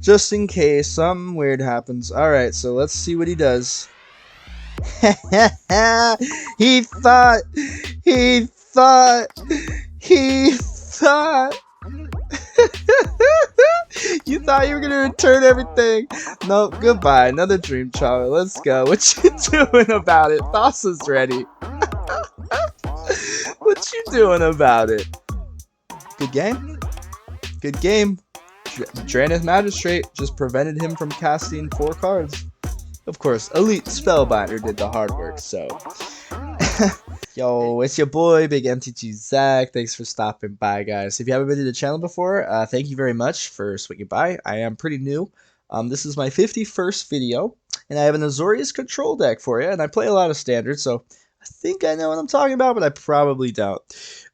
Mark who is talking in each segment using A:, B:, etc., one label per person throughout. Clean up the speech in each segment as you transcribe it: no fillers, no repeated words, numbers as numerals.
A: just in case something weird happens. Alright, so let's see what he does. he thought, he thought, he thought. You thought you were gonna return everything. No, goodbye. Another dream Trawler. Let's go. What you doing about it? Thassa's ready. What you doing about it? Good game. Good game. Drannith Magistrate just prevented him from casting 4 cards. Of course, Elite Spellbinder did the hard work, so. Yo, it's your boy, Big MTG Zach. Thanks for stopping by, guys. If you haven't been to the channel before, thank you very much for swinging by. I am pretty new. This is my 51st video, and I have an Azorious Control deck for you, and I play a lot of Standard, so I think I know what I'm talking about, but I probably don't.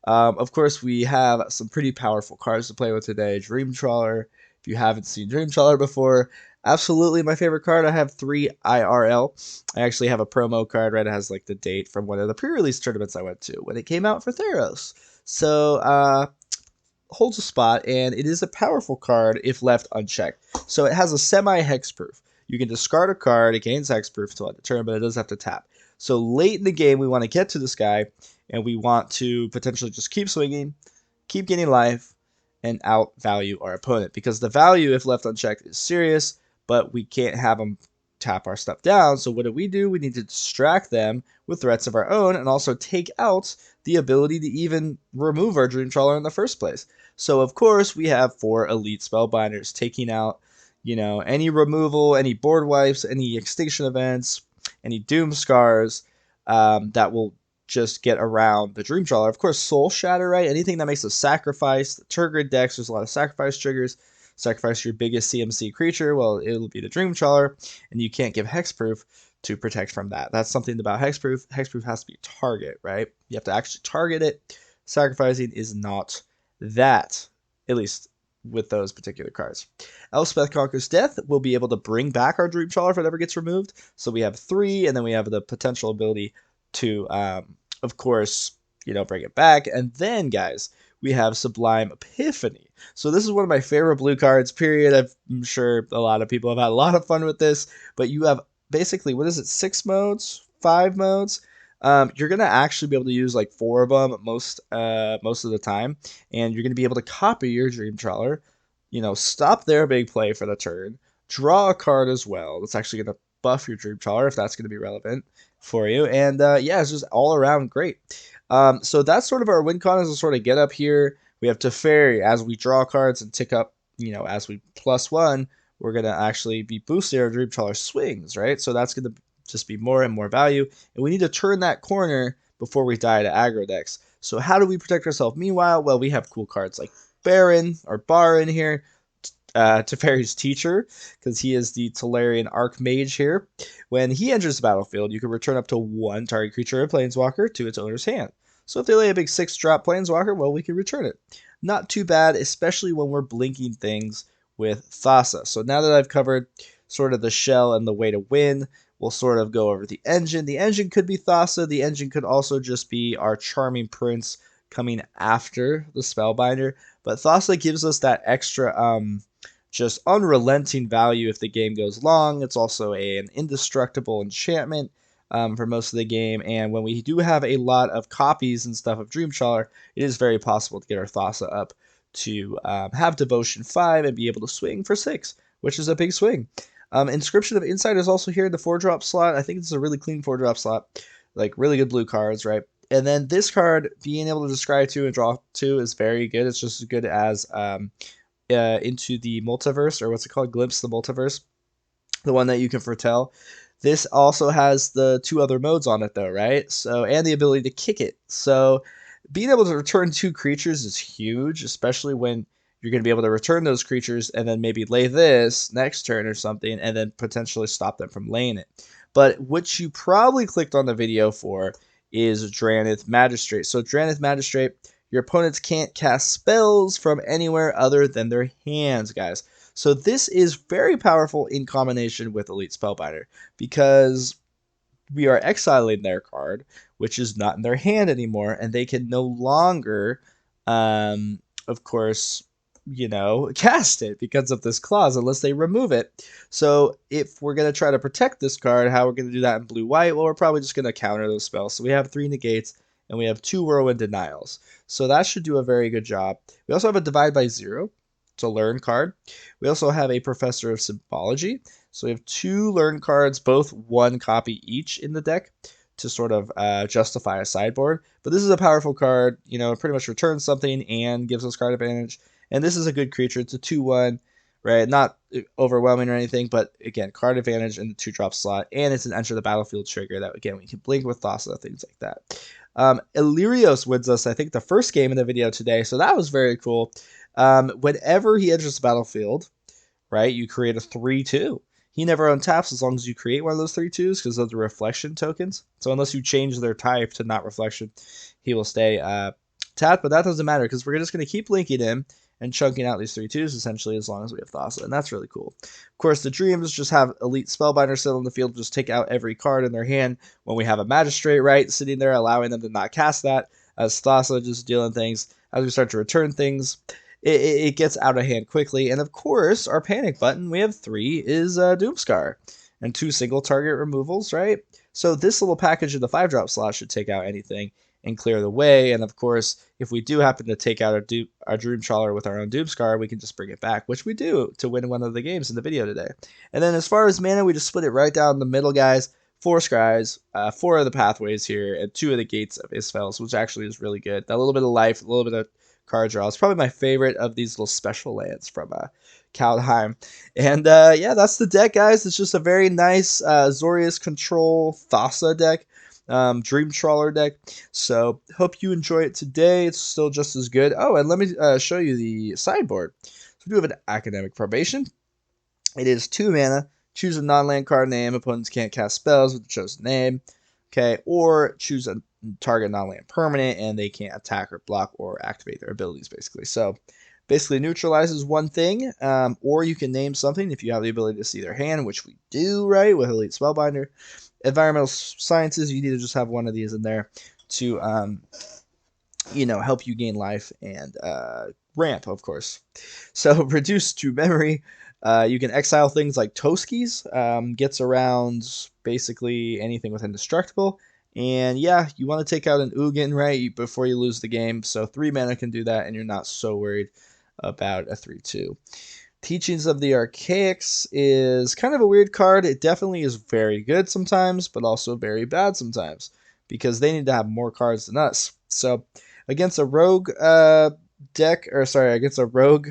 A: Of course, we have some pretty powerful cards to play with today. Dream Trawler. If you haven't seen Dream Trawler before, absolutely my favorite card. I have 3 IRL. I actually have a promo card, right? It has like the date from one of the pre-release tournaments I went to when it came out for Theros. So, holds a spot, and it is a powerful card if left unchecked. So it has a semi-hexproof. You can discard a card, it gains hexproof until end of turn, but it does have to tap. So late in the game, we want to get to this guy, and we want to potentially just keep swinging, keep gaining life, and outvalue our opponent. Because the value, if left unchecked, is serious, but we can't have them tap our stuff down. So what do? We need to distract them with threats of our own and also take out the ability to even remove our Dream Trawler in the first place. So of course we have 4 Elite Spellbinders taking out, you know, any removal, any board wipes, any extinction events, any Doom Scars that will just get around the Dream Trawler. Of course, Soul Shatter, right? Anything that makes a sacrifice. The trigger decks, there's a lot of sacrifice triggers. Sacrifice your biggest CMC creature, well, it'll be the Dream Trawler, and you can't give Hexproof to protect from that. That's something about Hexproof. Hexproof has to be a target, right? You have to actually target it. Sacrificing is not that, at least with those particular cards. Elspeth Conquers Death will be able to bring back our Dream Trawler if it ever gets removed. So we have 3, and then we have the potential ability to, of course, you know, bring it back. And then, guys, we have Sublime Epiphany. So this is one of my favorite blue cards, period. I'm sure a lot of people have had a lot of fun with this, but you have basically, what is it, 6 modes, 5 modes? You're going to actually be able to use like 4 of them most of the time, and you're going to be able to copy your Dream Trawler, you know, stop their big play for the turn, draw a card as well. That's actually going to buff your Dream Trawler if that's going to be relevant for you, and yeah, it's just all around great. So that's sort of our win con as a sort of get up here. We have Teferi as we draw cards and tick up, you know, as we +1, we're going to actually be boosting our Dream Trawler swings, right? So that's going to just be more and more value. And we need to turn that corner before we die to aggro decks. So how do we protect ourselves? Meanwhile, well, we have cool cards like Baron or Baron here. Teferi's Teacher, because he is the Tolarian Archmage here. When he enters the battlefield, you can return up to 1 target creature or planeswalker to its owner's hand. So if they lay a big 6-drop planeswalker, well, we can return it. Not too bad, especially when we're blinking things with Thassa. So now that I've covered sort of the shell and the way to win, we'll sort of go over the engine. The engine could be Thassa. The engine could also just be our Charming Prince coming after the Spellbinder. But Thassa gives us that extra just unrelenting value if the game goes long. It's also an indestructible enchantment for most of the game, and when we do have a lot of copies and stuff of Dream Trawler, it is very possible to get our Thassa up to have Devotion 5 and be able to swing for 6, which is a big swing. Inscription of Insight is also here in the 4-drop slot. I think it's a really clean 4-drop slot, like really good blue cards, right? And then this card, being able to discard 2 and draw 2 is very good. It's just as good as Into the Multiverse, or what's it called, Glimpse the Multiverse, the one that you can foretell. This also has the 2 other modes on it though, right? So, and the ability to kick it. So being able to return 2 creatures is huge, especially when you're going to be able to return those creatures and then maybe lay this next turn or something and then potentially stop them from laying it. But what you probably clicked on the video for is Drannith Magistrate. So Drannith Magistrate, your opponents can't cast spells from anywhere other than their hands, guys. So this is very powerful in combination with Elite Spellbinder, because we are exiling their card, which is not in their hand anymore, and they can no longer, of course, cast it because of this clause unless they remove it. So if we're going to try to protect this card, how we're going to do that in blue-white? Well, we're probably just going to counter those spells. So we have 3 negates, and we have 2 whirlwind denials. So that should do a very good job. We also have a divide by 0. It's a learn card. We also have a Professor of Symbology. So we have 2 learn cards, both 1 copy each in the deck to sort of justify a sideboard. But this is a powerful card. It pretty much returns something and gives us card advantage. And this is a good creature. It's a 2/1, right? Not overwhelming or anything, but again, card advantage in the 2-drop slot. And it's an enter the battlefield trigger that, again, we can blink with Thassa, things like that. Illyrios wins us, I think, the first game in the video today. So that was very cool. Whenever he enters the battlefield, right, you create a 3/2. He never untaps as long as you create one of those 3/2s because of the reflection tokens. So unless you change their type to not reflection, he will stay tapped. But that doesn't matter because we're just going to keep linking him and chunking out these 3/2s essentially as long as we have Thassa. And that's really cool. Of course, the dreams just have Elite Spellbinder sit on the field, just take out every card in their hand when we have a Magistrate, right, sitting there, allowing them to not cast that. As Thassa just dealing things. As we start to return things, it gets out of hand quickly. And of course, our panic button, we have 3, is Doomscar. And 2 single target removals, right? So this little package in the 5-drop slot should take out anything and clear the way. And of course, if we do happen to take out our Dream Trawler with our own Doomscar, we can just bring it back, which we do to win one of the games in the video today. And then as far as mana, we just split it right down the middle, guys. 4 scries, 4 of the pathways here, and 2 of the gates of Isfels, which actually is really good. That little bit of life, a little bit of card draw. It's probably my favorite of these little special lands from Kaldheim. And yeah, that's the deck, guys. It's just a very nice Azorious Control Thassa deck, Dream Trawler deck. So hope you enjoy it today. It's still just as good. Oh, and let me show you the sideboard. So we do have an Academic Probation. It is 2 mana. Choose a non-land card name. Opponents can't cast spells with the chosen name. Okay, or choose a target non-land permanent, and they can't attack or block or activate their abilities, basically. So basically neutralizes one thing, or you can name something if you have the ability to see their hand, which we do, right, with Elite Spellbinder. Environmental Sciences, you need to just have one of these in there to, help you gain life and ramp, of course. So reduce to memory. You can exile things like Toski's, gets around basically anything with Indestructible. And yeah, you want to take out an Ugin, right, before you lose the game. So 3 mana can do that, and you're not so worried about a 3/2. Teachings of the Archaics is kind of a weird card. It definitely is very good sometimes, but also very bad sometimes, because they need to have more cards than us. So against a rogue against a rogue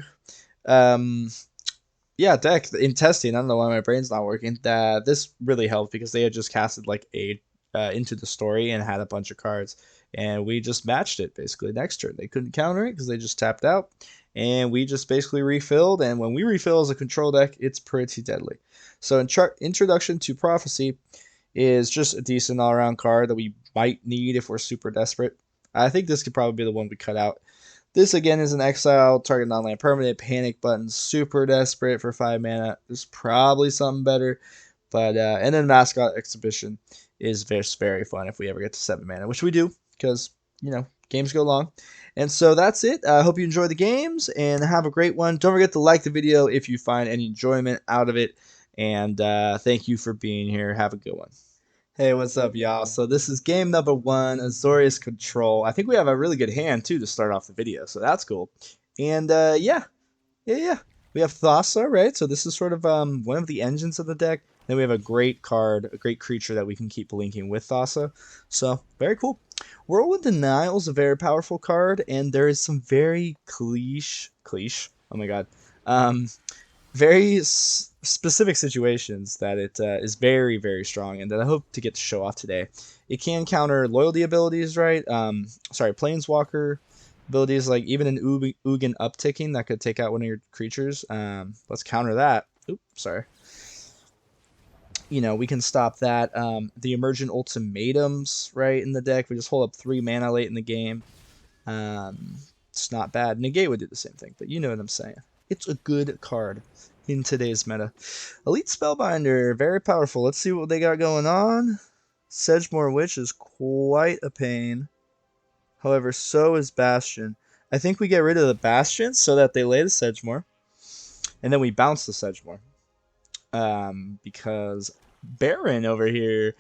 A: deck in testing, I don't know why my brain's not working. This really helped because they had just casted like a Into the Story and had a bunch of cards, and we just matched it basically next turn. They couldn't counter it because they just tapped out, and we just basically refilled. And when we refill as a control deck, it's pretty deadly. So Introduction to Prophecy is just a decent all-around card that we might need if we're super desperate. I think this could probably be the one we cut out. This again is an exile, target non-land permanent, panic button, super desperate for 5 mana. There's probably something better. But and then Mascot Exhibition is just very fun if we ever get to 7 mana, which we do, because games go long. And so that's it. I hope you enjoy the games and have a great one. Don't forget to like the video if you find any enjoyment out of it. And thank you for being here. Have a good one. Hey, what's up, y'all? So this is game number 1, Azorious Control. I think we have a really good hand, too, to start off the video, so that's cool. And, yeah. We have Thassa, right? So this is sort of one of the engines of the deck. Then we have a great card, a great creature that we can keep linking with Thassa. So, very cool. Whirlwind Denial is a very powerful card, and there is some very cliche, oh my god, very specific situations that it is very, very strong, and that I hope to get to show off today. It can counter loyalty abilities, right? Planeswalker abilities, like even an Ugin upticking that could take out one of your creatures. Let's counter that. Oops, sorry. We can stop that. The Emergent Ultimatums, right, in the deck. We just hold up 3 mana late in the game. It's not bad. Negate would do the same thing, but you know what I'm saying. It's a good card in today's meta. Elite Spellbinder, very powerful. Let's see what they got going on. Sedgemoor Witch is quite a pain. However, so is Bastion. I think we get rid of the Bastion so that they lay the Sedgemoor. And then we bounce the Sedgemoor. Because Baron over here,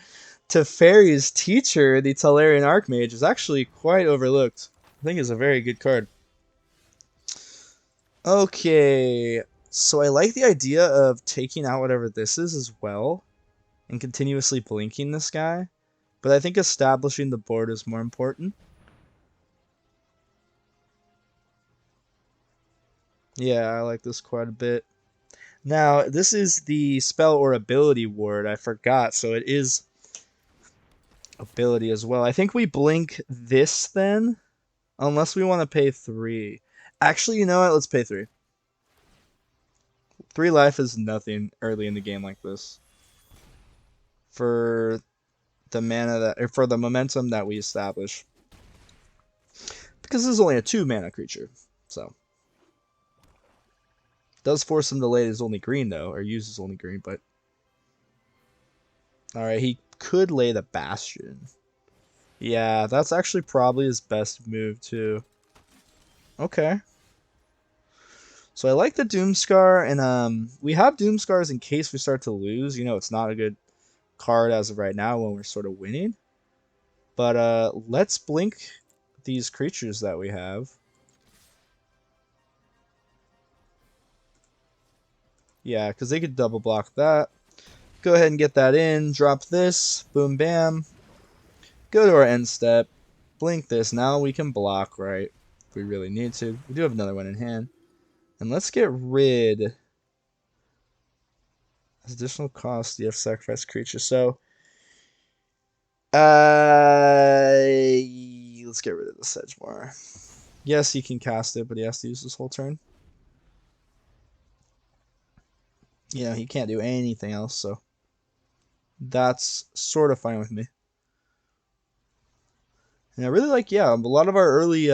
A: Teferi's teacher, the Tolarian Archmage, is actually quite overlooked. I think it's a very good card. Okay, so I like the idea of taking out whatever this is as well and continuously blinking this guy, but I think establishing the board is more important. Yeah, I like this quite a bit. Now, this is the spell or ability ward. I forgot, so it is ability as well. I think we blink this then, unless we want to pay 3. Actually, you know what? Let's pay 3. 3 life is nothing early in the game like this. For the mana that, or for the momentum that we establish. Because this is only a 2 mana creature, so. Does force him to lay his only green though, or use his only green, but. Alright, he could lay the Bastion. Yeah, that's actually probably his best move too. Okay. So I like the Doomscar, and we have Doomscars in case we start to lose. You know, it's not a good card as of right now when we're sort of winning. But let's blink these creatures that we have. Yeah, because they could double block that. Go ahead and get that in. Drop this. Boom, bam. Go to our end step. Blink this. Now we can block, right? If we really need to. We do have another one in hand. And let's get rid. As additional cost, you have sacrifice creature. So, let's get rid of the Sedgemoor. Yes, he can cast it, but he has to use this whole turn. You know, he can't do anything else, so that's sort of fine with me. And I really like, yeah, a lot of our early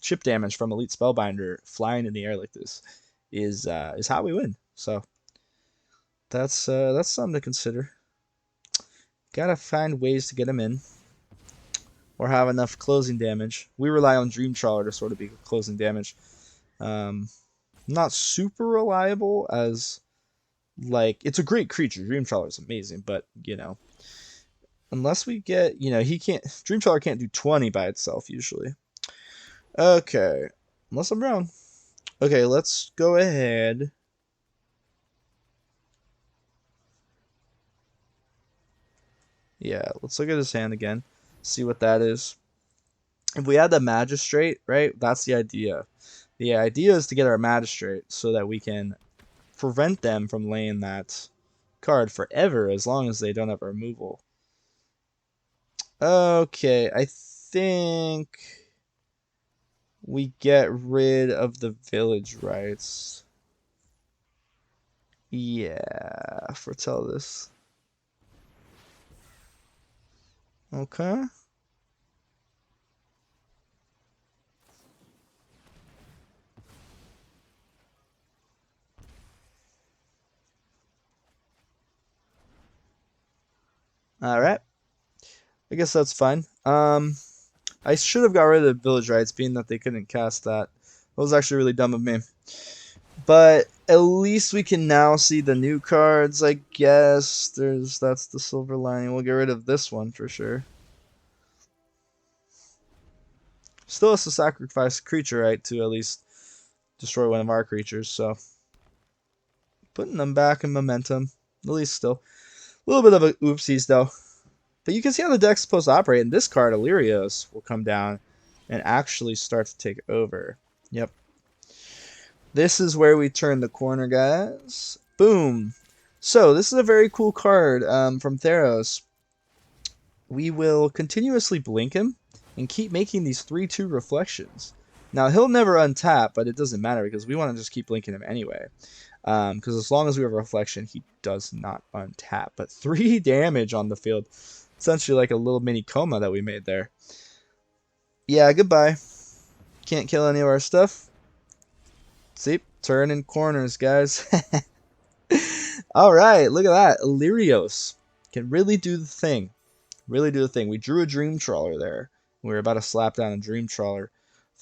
A: chip damage from Elite Spellbinder flying in the air like this is how we win. So that's something to consider. Gotta find ways to get him in, or have enough closing damage. We rely on Dream Trawler to sort of be closing damage. Not super reliable as. Like, it's a great creature. Dream Trawler is amazing, but, you know, unless we get, you know, Dream Trawler can't do 20 by itself, usually. Okay, unless I'm wrong. Okay, let's go ahead. Yeah, let's look at his hand again, see what that is. If we had the Magistrate, right, that's the idea. The idea is to get our Magistrate so that we can prevent them from laying that card forever as long as they don't have a removal. Okay, I think we get rid of the village rights. Yeah, foretell this. Okay. Alright. I guess that's fine. I should have got rid of the village rights, being that they couldn't cast that. That was actually really dumb of me. But at least we can now see the new cards, I guess. That's the silver lining. We'll get rid of this one for sure. Still has to sacrifice a creature, right, to at least destroy one of our creatures, so putting them back in momentum, at least still. A little bit of a oopsies though. But you can see how the deck's supposed to operate, and this card, Illyrios, will come down and actually start to take over. Yep. This is where we turn the corner, guys. Boom. So, this is a very cool card from Theros. We will continuously blink him and keep making these 3/2 reflections. Now, he'll never untap, but it doesn't matter because we want to just keep blinking him anyway. Because as long as we have a reflection, he does not untap. But 3 damage on the field. Essentially like a little mini coma that we made there. Yeah, goodbye. Can't kill any of our stuff. See? Turning corners, guys. Alright, look at that. Illyrios can really do the thing. Really do the thing. We drew a Dream Trawler there. We were about to slap down a Dream Trawler.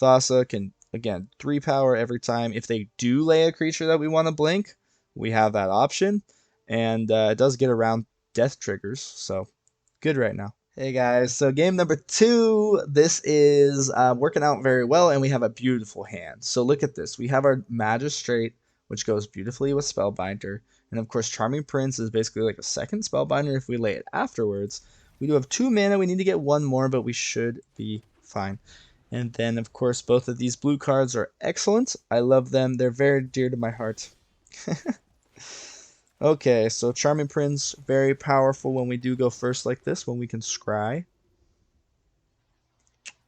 A: Thassa can Again, 3 power every time. If they do lay a creature that we want to blink, we have that option. And it does get around death triggers, so good right now. Hey guys, so game number 2, this is working out very well, and we have a beautiful hand. So look at this. We have our Magistrate, which goes beautifully with Spellbinder. And of course, Charming Prince is basically like a second Spellbinder if we lay it afterwards. We do have 2 mana. We need to get 1 more, but we should be fine. And then, of course, both of these blue cards are excellent. I love them. They're very dear to my heart. Okay, so Charming Prince, very powerful when we do go first like this, when we can scry.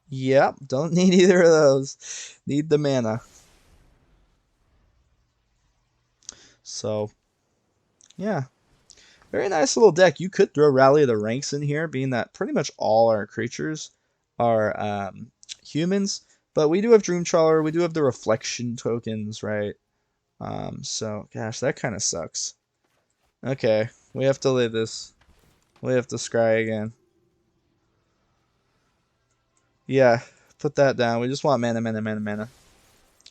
A: Yep, don't need either of those. Need the mana. So, yeah. Very nice little deck. You could throw Rally of the Ranks in here, being that pretty much all our creatures are humans. But we do have Dream Trawler. We do have the reflection tokens, right? So, gosh, that kind of sucks. Okay, we have to lay this. We have to scry again. Yeah, put that down. We just want mana, mana, mana, mana.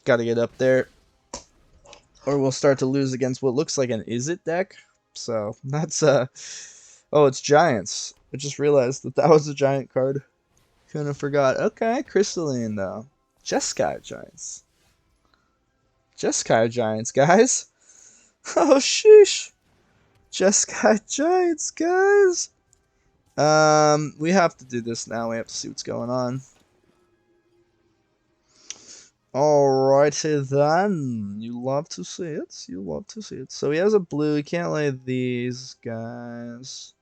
A: Gotta get up there. Or we'll start to lose against what looks like an Is It deck. So, that's, oh, it's Giants. I just realized that that was a Giant card. Kind of forgot. Okay, Crystalline, though. Jeskai Giants. Jeskai Giants, guys. Oh, sheesh. Jeskai Giants, guys. We have to do this now. We have to see what's going on. Alrighty then. You love to see it. You love to see it. So he has a blue. He can't lay these guys.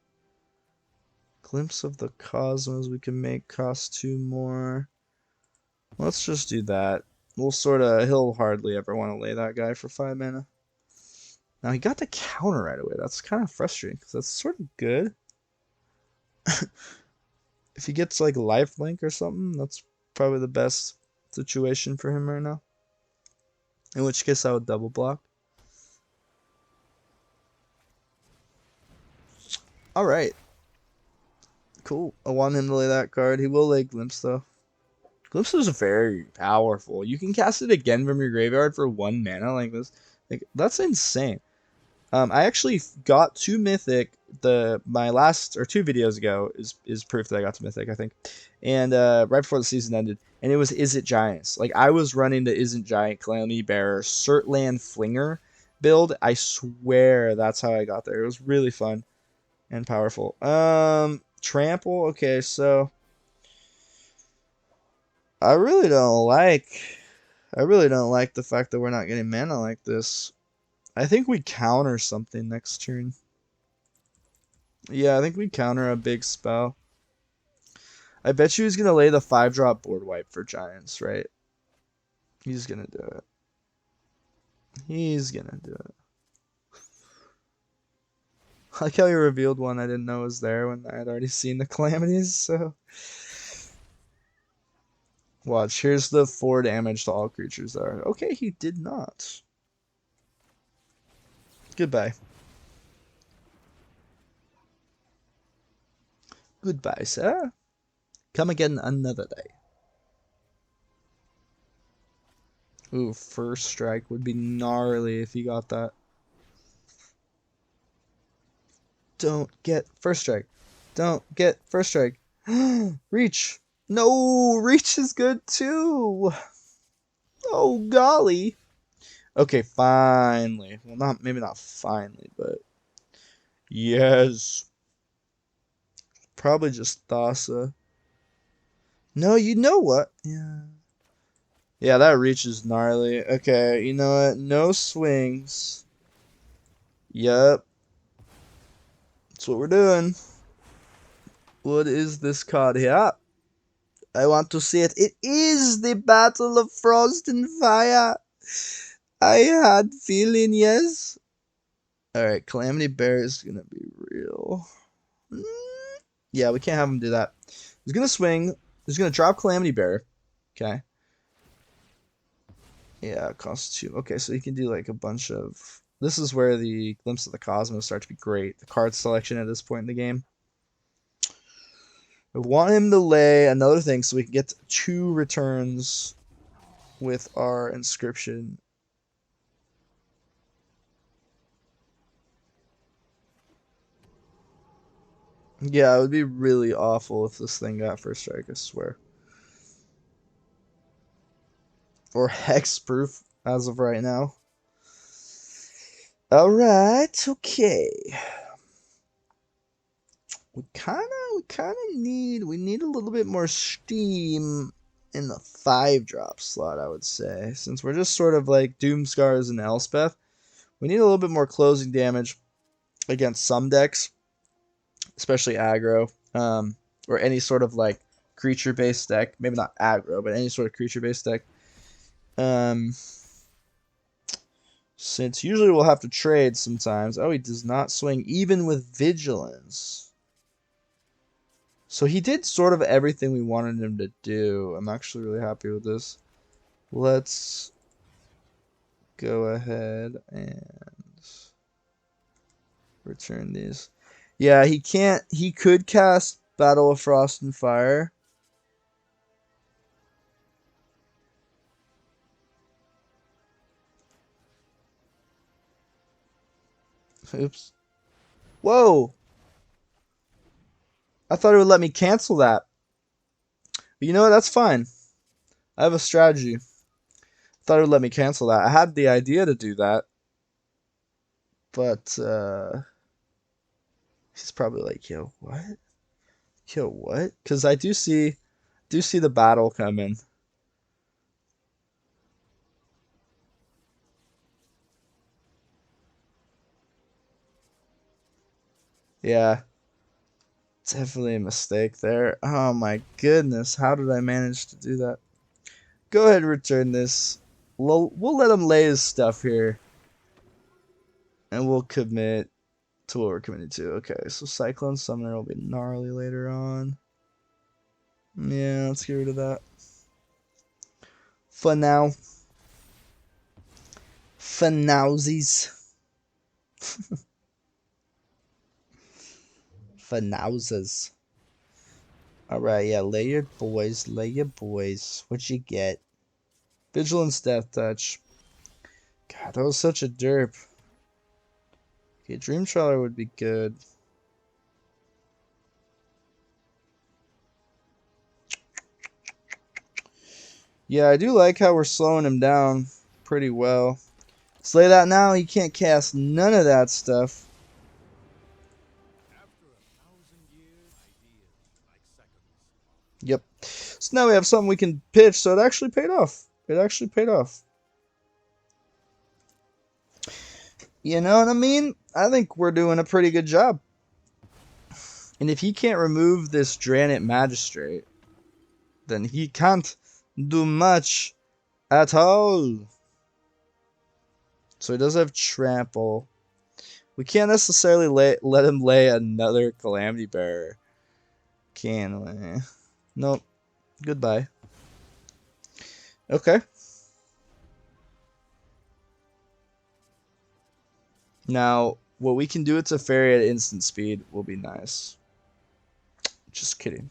A: Glimpse of the Cosmos. We can make cost 2 more. Let's just do that. We'll sort of... He'll hardly ever want to lay that guy for 5 mana. Now he got the counter right away. That's kind of frustrating because that's sort of good. If he gets like lifelink or something, that's probably the best situation for him right now. In which case I would double block. Alright. Cool. I want him to lay that card. He will lay Glimpse though. Glimpse is very powerful. You can cast it again from your graveyard for 1 mana like this. Like, that's insane. I actually got to Mythic. My last or 2 videos ago is proof that I got to Mythic, I think. And right before the season ended, and it was Is It Giants. Like, I was running the Isn't Giant Calamity Bearer Surtland Flinger build. I swear that's how I got there. It was really fun and powerful. Trample. Okay, so I really don't like the fact that we're not getting mana like this. I think we counter something next turn. Yeah, I think we counter a big spell. I bet you he's going to lay the 5-drop board wipe for Giants, right? He's going to do it. He's going to do it. I like how he revealed one I didn't know was there when I had already seen the calamities, so... Watch, here's the 4 damage to all creatures there. Okay, he did not. Goodbye. Goodbye, sir. Come again another day. Ooh, first strike would be gnarly if he got that. Don't get first strike. Don't get first strike. Reach. No, reach is good too. Oh, golly. Okay, finally. Well, maybe not finally, but yes. Probably just Thassa. No, you know what? Yeah. Yeah, that reach is gnarly. Okay, you know what? No swings. Yup. That's what we're doing. What is this card here? I want to see it. It is the Battle of Frost and Fire. I had feeling, yes. Alright, Calamity Bear is going to be real. Yeah, we can't have him do that. He's going to swing. He's going to drop Calamity Bear. Okay. Yeah, it costs 2. Okay, so he can do like a bunch of... This is where the Glimpse of the Cosmos start to be great. The card selection at this point in the game. I want him to lay another thing so we can get 2 returns. with our inscription. Yeah, it would be really awful if this thing got first strike, I swear. Or hexproof as of right now. Alright, okay. We kinda need a little bit more steam in the 5-drop slot, I would say. Since we're just sort of like Doomscars and Elspeth, we need a little bit more closing damage against some decks, especially aggro, or any sort of like creature-based deck. Maybe not aggro, but any sort of creature-based deck. Since usually we'll have to trade sometimes. Oh, he does not swing even with Vigilance. So he did sort of everything we wanted him to do. I'm actually really happy with this. Let's go ahead and return these. Yeah, he can't. He could cast Battle of Frost and Fire. Oops. Whoa! I thought it would let me cancel that. But you know what? That's fine. I have a strategy. I thought it would let me cancel that. I had the idea to do that. But, he's probably like, yo, what? Yo, what? Because I do see the battle coming. Yeah. Definitely a mistake there. Oh my goodness. How did I manage to do that? Go ahead and return this. We'll let him lay his stuff here. And we'll commit to what we're committed to. Okay, so Cyclone Summoner will be gnarly later on. Yeah, let's get rid of that. For now. For nowsies. For nowsers. Alright, yeah, lay your boys. Lay your boys. What you get? Vigilance Death Touch. God, that was such a derp. Okay, Dream Trawler would be good. Yeah, I do like how we're slowing him down pretty well. Slay that now, he can't cast none of that stuff. Yep. So now we have something we can pitch, so it actually paid off. It actually paid off. You know what I mean? I think we're doing a pretty good job. And if he can't remove this Drannith Magistrate, then he can't do much at all. So he does have Trample. We can't necessarily let him lay another Calamity Bearer, can we? Nope. Goodbye. Okay. Now, what we can do with Teferi at instant speed will be nice. Just kidding.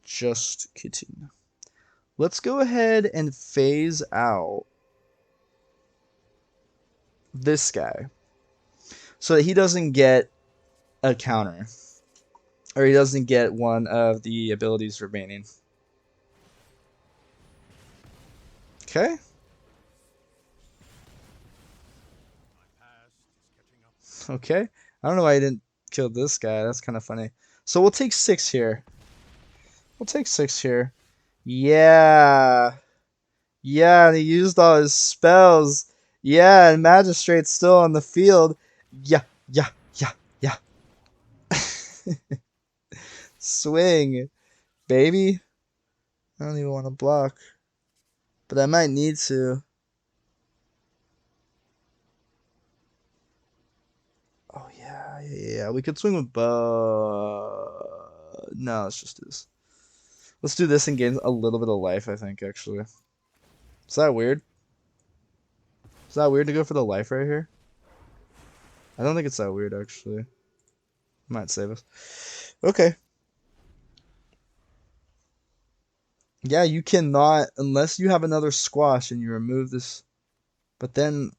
A: Just kidding. Let's go ahead and phase out this guy so that he doesn't get a counter. Or he doesn't get one of the abilities remaining. Okay. Okay. I don't know why I didn't kill this guy. That's kind of funny. So we'll take 6 here. We'll take 6 here. Yeah. Yeah, and he used all his spells. Yeah, and Magistrate's still on the field. Yeah, yeah, yeah, yeah. Swing, baby. I don't even want to block. But I might need to. Oh, yeah. We could swing with bow. No, let's just do this. Let's do this and gain a little bit of life, I think, actually. Is that weird? Is that weird to go for the life right here? I don't think it's that weird, actually. Might save us. Okay. Yeah, you cannot, unless you have another squash and you remove this. But then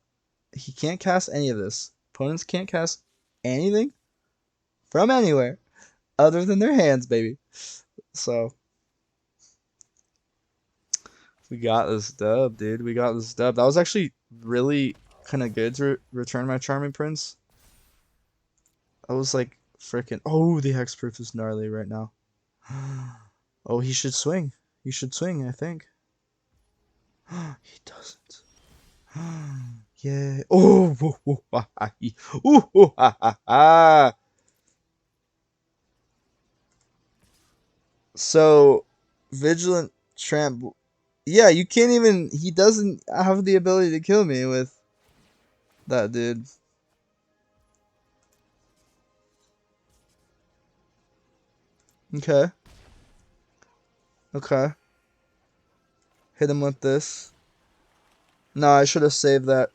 A: he can't cast any of this. Opponents can't cast anything from anywhere other than their hands, baby. So we got this dub, dude. We got this dub. That was actually really kind of good to return my Charming Prince. I was like freaking. Oh, the hexproof is gnarly right now. Oh, he should swing. He should swing, I think. He doesn't. Yeah. Oh. Ooh, ha, ha, ha. So, Vigilant Tramp. Yeah, you can't even. He doesn't have the ability to kill me with that dude. Okay. Okay. Hit him with this. No, I should have saved that.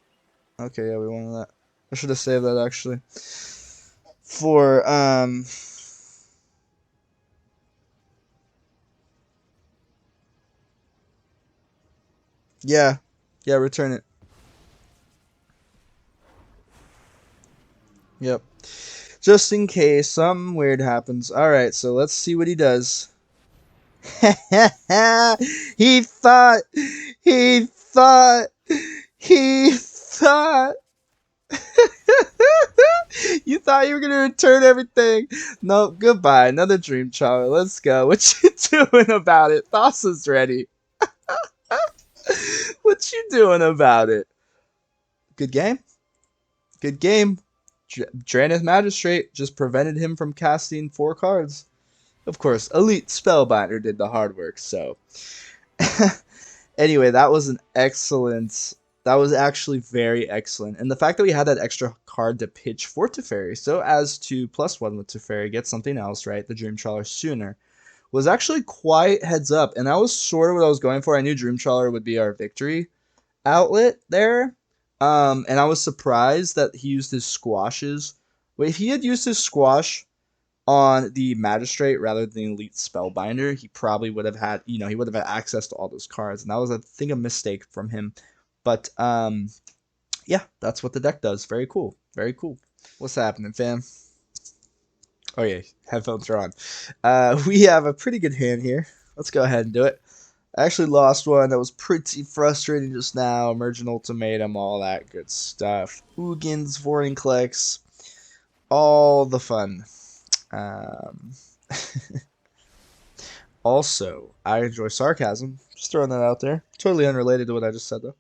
A: Okay, yeah, we wanted that. I should have saved that actually. For yeah. Yeah, return it. Yep. Just in case something weird happens. Alright, so let's see what he does. he thought he thought he thought you thought you were gonna return everything. No, goodbye. Another dream child. Let's go. What you doing about it? Thassa's ready. What you doing about it? Good game. Good game. Drannith Magistrate just prevented him from casting 4 cards. Of course, Elite Spellbinder did the hard work, so. Anyway, that was an excellent. That was actually very excellent. And the fact that we had that extra card to pitch for Teferi, so as to +1 with Teferi, get something else, right? The Dream Trawler sooner, was actually quite heads up. And that was sort of what I was going for. I knew Dream Trawler would be our victory outlet there. And I was surprised that he used his squashes. Wait, if he had used his squash on the Magistrate rather than the Elite Spellbinder, he probably would have had, he would have had access to all those cards. And that was, I think, a mistake from him. But, yeah, that's what the deck does. Very cool. Very cool. What's happening, fam? Oh, yeah, headphones are on. We have a pretty good hand here. Let's go ahead and do it. I actually lost one that was pretty frustrating just now. Emergent Ultimatum, all that good stuff. Ugins, Vorinclex, all the fun. Also, I enjoy sarcasm. Just throwing that out there. Totally unrelated to what I just said, though.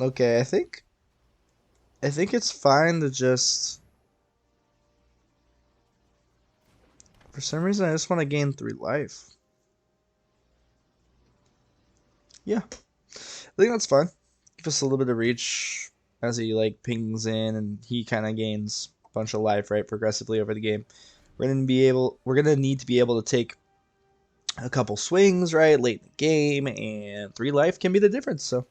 A: Okay, I think it's fine to just. For some reason, I just want to gain 3 life. Yeah, I think that's fine. Give us a little bit of reach as he like pings in, and he kind of gains a bunch of life, right, progressively over the game. We're gonna need to be able to take a couple swings, right, late in the game, and 3 life can be the difference. So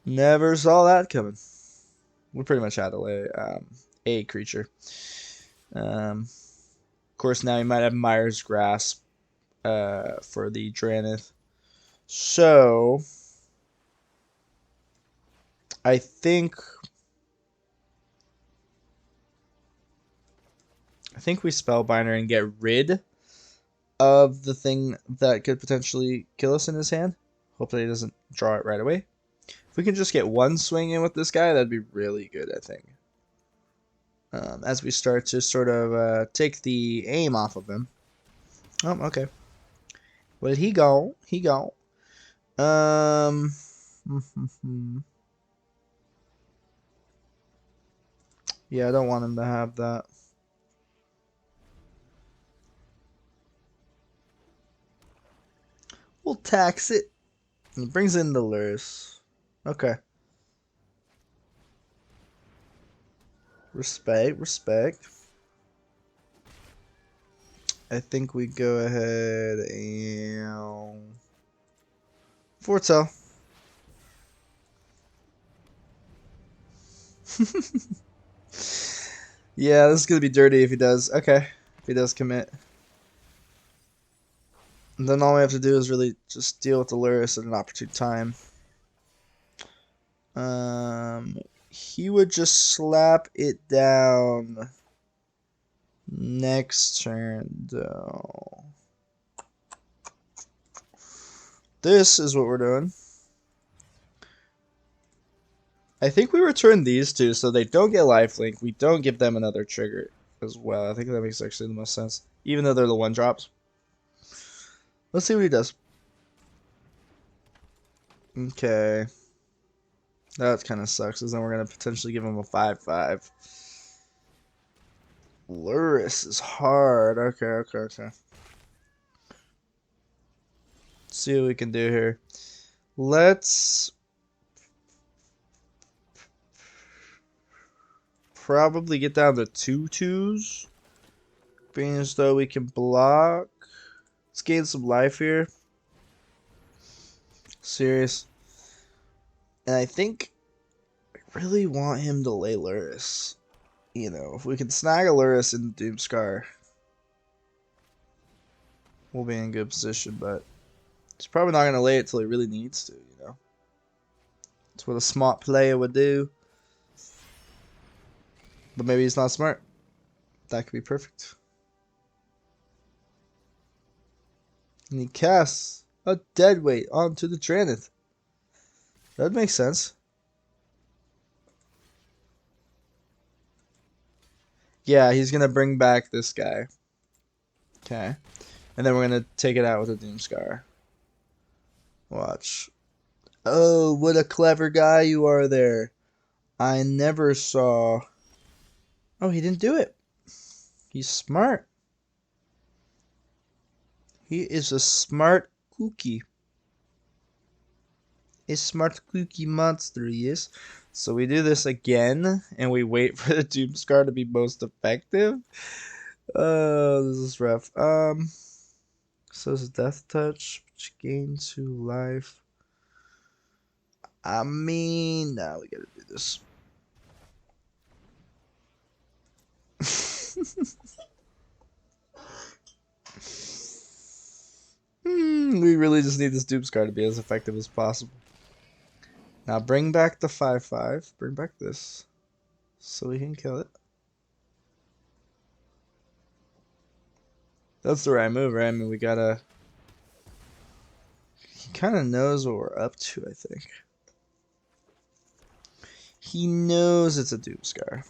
A: never saw that coming. We pretty much had to lay a creature. Of course, now you might have Mire's Grasp for the Drannith. So I think we Spellbinder and get rid of the thing that could potentially kill us in his hand. Hopefully he doesn't draw it right away. If we can just get 1 swing in with this guy, that'd be really good, I think. As we start to sort of take the aim off of him. Oh, okay. Where did he go? He go. Yeah, I don't want him to have that. We'll tax it. It brings in the lures. Okay. Respect. I think we go ahead and foretell. Yeah, this is gonna be dirty if he does. Okay, if he does commit. And then all we have to do is really just deal with the Luris at an opportune time. He would just slap it down next turn, though. This is what we're doing. I think we return these two so they don't get lifelink. We don't give them another trigger as well. I think that makes actually the most sense, even though they're the one drops. Let's see what he does. Okay. That kind of sucks, because then we're going to potentially give him a 5/5. Luris is hard. Okay. Let's see what we can do here. Let's probably get down to 2/2s, being as though we can block. Let's gain some life here. Serious. And I think I really want him to lay Luris. You know, if we can snag a Luris in Doomscar, we'll be in good position, but he's probably not going to lay it till he really needs to, you know. That's what a smart player would do. But maybe he's not smart. That could be perfect. And he casts a deadweight onto the Drannith. That makes sense. Yeah, he's going to bring back this guy. Okay. And then we're going to take it out with a Doomscar. Watch. Oh, what a clever guy you are there. I never saw... Oh, he didn't do it. He's smart. He is a smart cookie. A smart cookie monster, he is. So we do this again, and we wait for the Doomscar to be most effective. Oh, this is rough. So it's Death Touch, which gains 2 life. I mean, now we gotta do this. We really just need this Doomscar to be as effective as possible. Now bring back the 5/5. Bring back this, so we can kill it. That's the right move, right? I mean, we gotta... He kind of knows what we're up to, I think. He knows it's a Doomscar.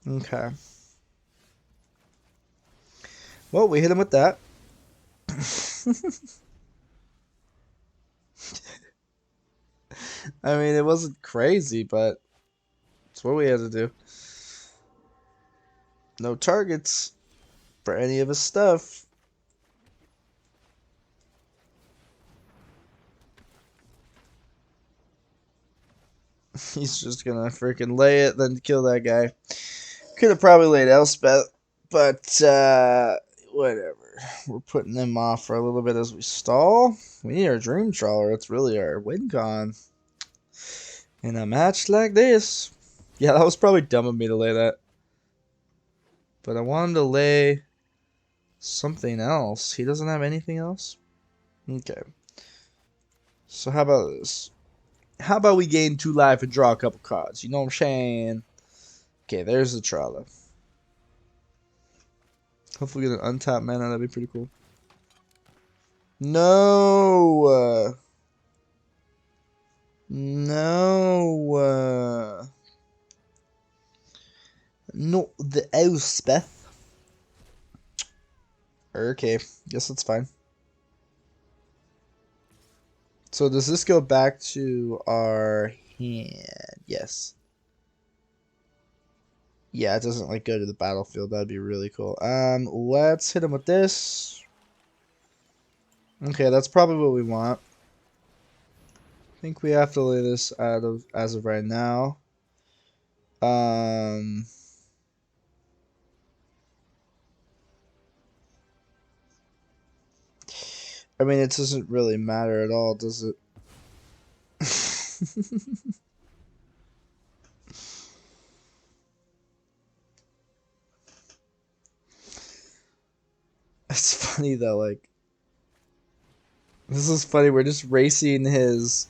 A: Okay. Well, we hit him with that. I mean, it wasn't crazy, but it's what we had to do. No targets for any of his stuff. He's just gonna freaking lay it, then kill that guy. Could have probably laid Elspeth, but whatever. We're putting them off for a little bit as we stall. We need our Dream Trawler. It's really our win con in a match like this. Yeah, that was probably dumb of me to lay that. But I wanted to lay something else. He doesn't have anything else? Okay. So how about this? How about we gain 2 life and draw a couple cards? You know what I'm saying? Okay, there's the Trawler. Hopefully we get an untapped mana. That'd be pretty cool. No! No! Not the Elspeth. Okay, guess that's fine. So does this go back to our hand? Yes. Yeah, it doesn't like go to the battlefield. That'd be really cool. Let's hit him with this. Okay, that's probably what we want. I think we have to lay this out of as of right now. I mean, it doesn't really matter at all, does it? It's funny though, like this is funny. We're just racing his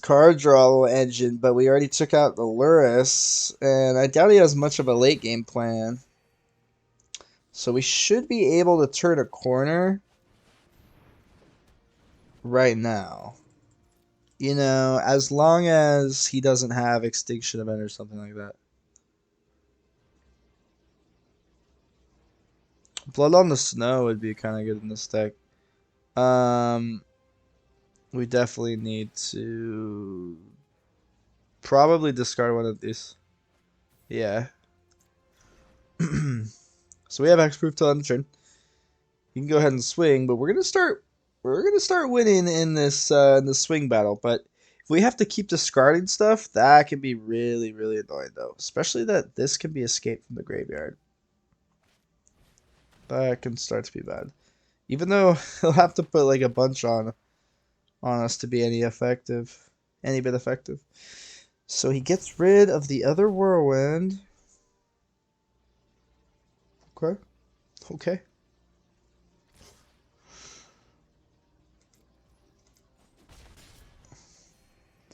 A: card draw engine, but we already took out the Luris, and I doubt he has much of a late game plan. So we should be able to turn a corner right now. You know, as long as he doesn't have Extinction Event or something like that. Blood on the Snow would be kind of good in this deck. We definitely need to probably discard one of these. Yeah. So we have Hexproof till end of turn. You can go ahead and swing, but we're gonna start winning in this swing battle. But if we have to keep discarding stuff, that can be really, really annoying though. Especially that this can be escaped from the graveyard. That can start to be bad. Even though he'll have to put like a bunch on us to be any bit effective. So he gets rid of the other Whirlwind. Okay. Okay.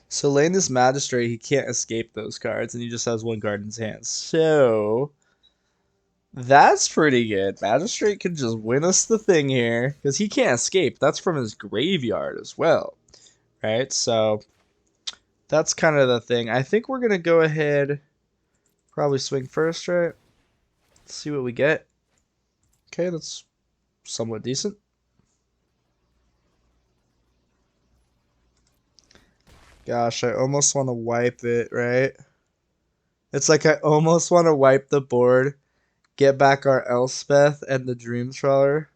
A: So Drannith Magistrate, he can't escape those cards, and he just has one card in his hand. So that's pretty good. Magistrate can just win us the thing here, because he can't escape. That's from his graveyard as well, right? So that's kind of the thing. I think we're going to go ahead, probably swing first, right? Let's see what we get. Okay, that's somewhat decent. Gosh, I almost want to wipe it, right? It's like I almost want to wipe the board, get back our Elspeth and the Dream Trawler.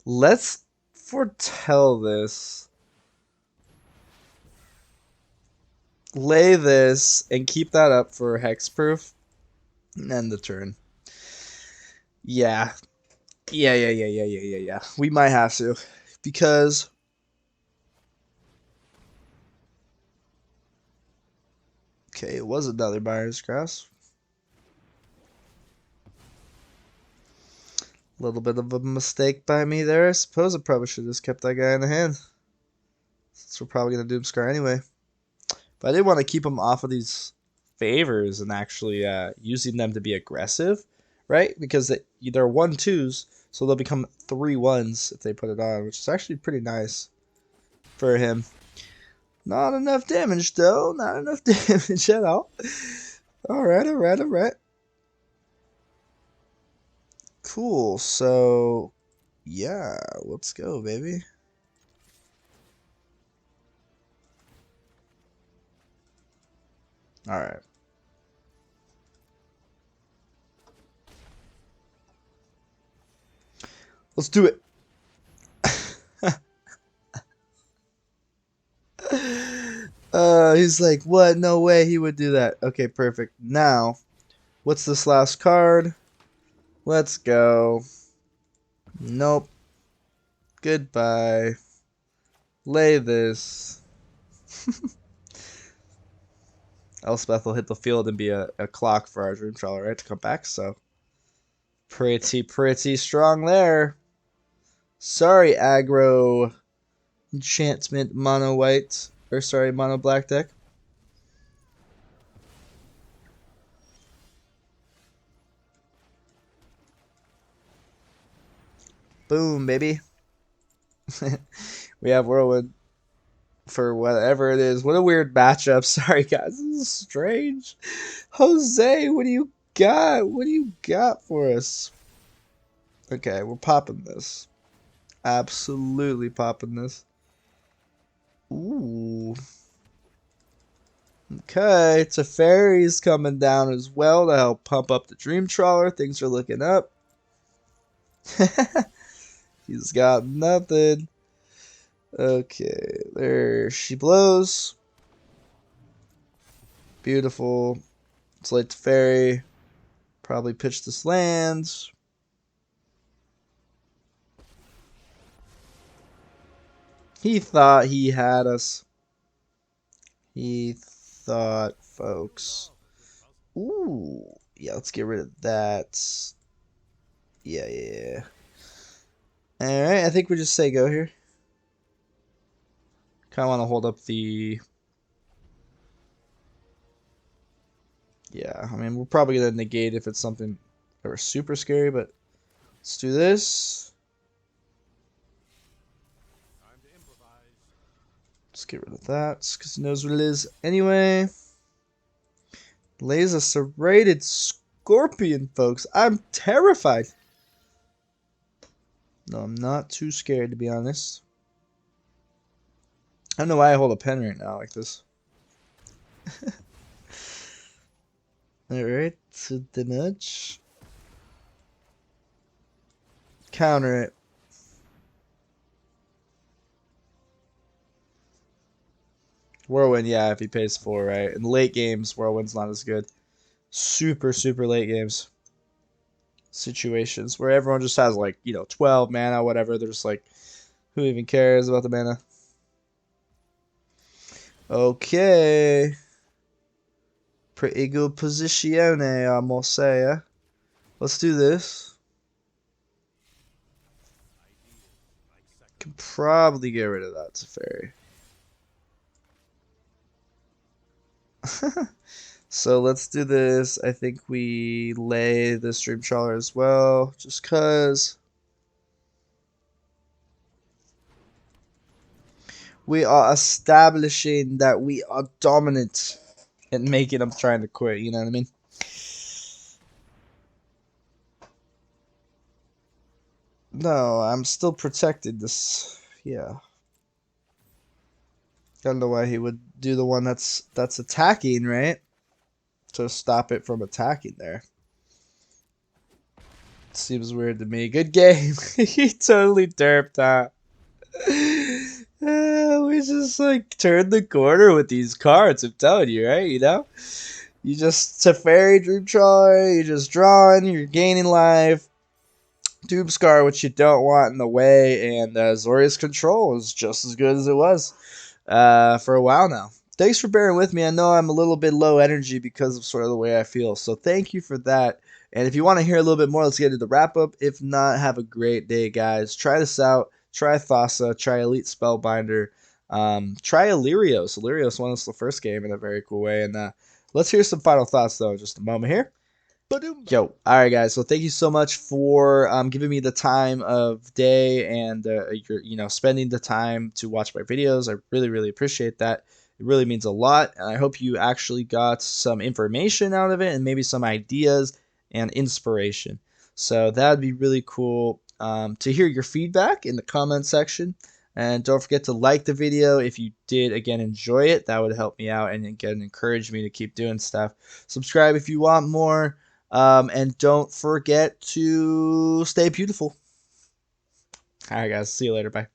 A: Let's foretell this. Lay this and keep that up for Hexproof and end the turn. Yeah. Yeah. We might have to. Because okay, it was another Buyer's Grass. A little bit of a mistake by me there. I suppose I probably should have just kept that guy in the hand. Since we're probably going to Doomscar anyway. But I did want to keep him off of these favors and actually using them to be aggressive, right? Because they're 1/2s, so they'll become 3/1s if they put it on, which is actually pretty nice for him. Not enough damage, though. Not enough damage at all. Alright. Cool, so yeah, let's go, baby. Alright. Let's do it. He's like, what? No way he would do that. Okay, perfect. Now, what's this last card? Let's go. Nope. Goodbye. Lay this. Elspeth will hit the field and be a clock for our Dream Trawler, right, to come back, so pretty strong there. Sorry, aggro enchantment mono white, or sorry, mono black deck. Boom, baby. We have Whirlwind for whatever it is. What a weird matchup. Sorry, guys. This is strange. Jose, what do you got? What do you got for us? Okay, we're popping this. Absolutely popping this. Ooh. Okay, Teferi's coming down as well to help pump up the Dream Trawler. Things are looking up. He's got nothing. Okay, there she blows. Beautiful. It's late Teferi. Probably pitch this lands. He thought he had us. he thought, folks. Ooh, yeah, let's get rid of that. Yeah. Alright, I think we just say go here. Kind of want to hold up the... Yeah, I mean, we're probably going to negate if it's something that we're super scary, but let's do this. Let's get rid of that, because he knows what it is anyway. Lays a serrated scorpion, folks. I'm terrified. No, I'm not too scared, to be honest. I don't know why I hold a pen right now like this. Alright, so damage. Counter it. Whirlwind, yeah, if he pays 4, right? In late games, Whirlwind's not as good. Super late games. Situations where everyone just has, like, 12 mana, whatever. They're just like, who even cares about the mana? Okay. Pretty good positione, I must say. Let's do this. Can probably get rid of that Teferi. So let's do this. I think we lay the Stream Trawler as well, just cause we are establishing that we are dominant and making them trying to quit, you know what I mean? No, I'm still protected this. Yeah. I don't know why he would do the one that's attacking, right? To stop it from attacking there. Seems weird to me. Good game. He totally derped that. We just like turned the corner with these cards, I'm telling you, right? You just Teferi, Dream Trawler, you're just drawing, you're gaining life. Doomscar, which you don't want in the way, and Azorious Control is just as good as it was for a while now. Thanks for bearing with me. I know I'm a little bit low energy because of sort of the way I feel, so thank you for that. And if you want to hear a little bit more, let's get into the wrap-up. If not, have a great day, guys. Try this out. Try Thassa. Try Elite Spellbinder. Try Illyrios. Illyrios won us the first game in a very cool way. And let's hear some final thoughts, though, in just a moment here. Yo, all right, guys. So thank you so much for giving me the time of day and you're spending the time to watch my videos. I really appreciate that. It really means a lot, and I hope you actually got some information out of it and maybe some ideas and inspiration. So that would be really cool to hear your feedback in the comment section. And don't forget to like the video if you did, again, enjoy it. That would help me out and, again, encourage me to keep doing stuff. Subscribe if you want more. And don't forget to stay beautiful. All right, guys. See you later. Bye.